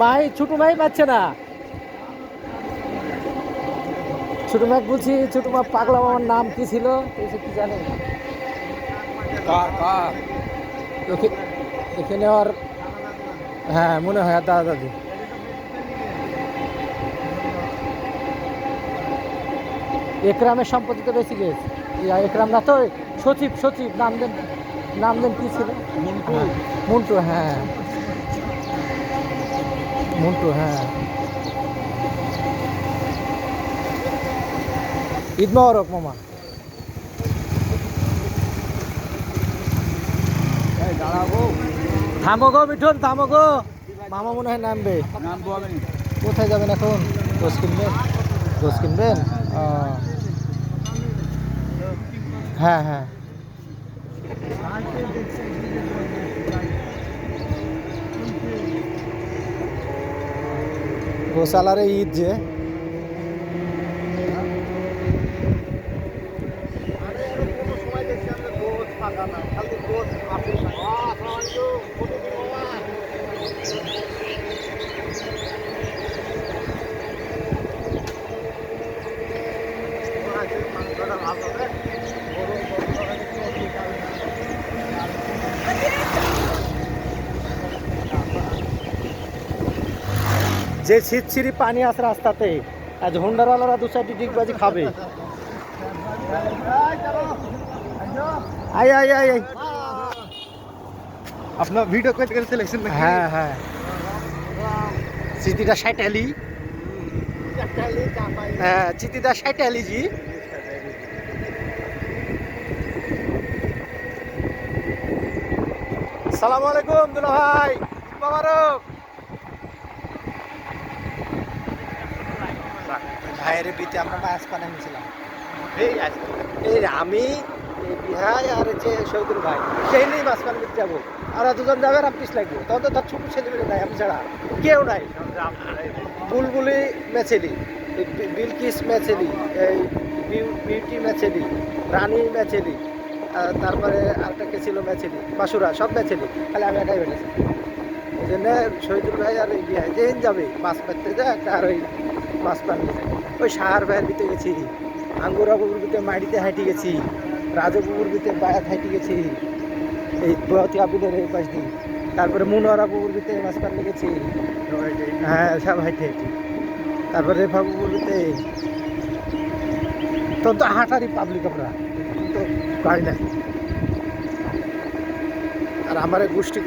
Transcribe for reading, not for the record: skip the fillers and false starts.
ভাই ছোট ভাই পাচ্ছে না। ছোট ভাই বলছি, ছোট মা পাগলা মামার নাম কি ছিল কি জানে? এখানে আর হ্যাঁ মনে হয় দাদা দাদি। একরামের সম্পত্তি তো বেশি গেছে। একরাম না তো সচিব, সচিব নাম দেন কি ছিল? মন্টু, হ্যাঁ মন্টু, হ্যাঁ। ঈদ মোবারক মামা। থামো গো মিঠুন, থামো গো। মামা মনে হয় নামবে। কোথায় যাবেন এখন? গোস কিনবেন? গোস কিনবেন? হ্যাঁ হ্যাঁ। গোসালারে ঈদ যে। যে ছিটছিরি পানি আছে রাস্তাতে, আজ হোন্ডারওয়ালারা দু চারটি ডিগবাজি খাবে। I I I I. আপনার ভিডিও করতে গেলে সিলেকশন নাকি? হ্যাঁ হ্যাঁ। চিঠিটা 60 হ্যাঁ, চিঠিটা 60 জি। সালামু আলাইকুম দুলা ভাই, ঈদ মোবারক। ভাইয়ের বিতে আমরা মাছ পানি নিয়েছিলাম। এই আমি, এই বিহাই আর যে শহীদুল ভাই, সেই নিয়ে মাছ পানি দিতে যাবো। আমরা দুজন যাবে আর পিস লাগবো। তখন তো তার ছোট ছেলে মেয়ে নাই, আমি ছাড়া কেউ নাই। বুলবুলি মেছেলি, বিলকিস মেছেলি, এই বিউটি মেছেলি, রানী মেছেলি, তারপরে আরেকটা কে ছিল মেছেলি, বাসুরা, সব মেছেলি। খালি আমি একাই বেড়েছি। এই জন্য শহীদুল ভাই আর এই বিহাই যেদিন যাবে মাছ মারতে যায় একটা, আর ওই মাছ পানি ওই সাহার ভাইয়ের দিতে গেছি, আঙ্গুরা বুবুর ভিতরে মাটিতে হাঁটি গেছি, রাজবুবুর ভিতরে বায়াত হাঁটি গেছি, এই বয়তি আবিদের এই পাশ দিন, তারপরে মুনোয়ারা বুবুর ভিতরে মাছ পানি গেছি। হ্যাঁ সব হাঁটি হাঁটি। তারপরে রেফা বুবুর ভিতরে। তোর তো হাঁটারই পাবলিক আমরা, তো গাড়ি নাই। আর আমার গোষ্ঠী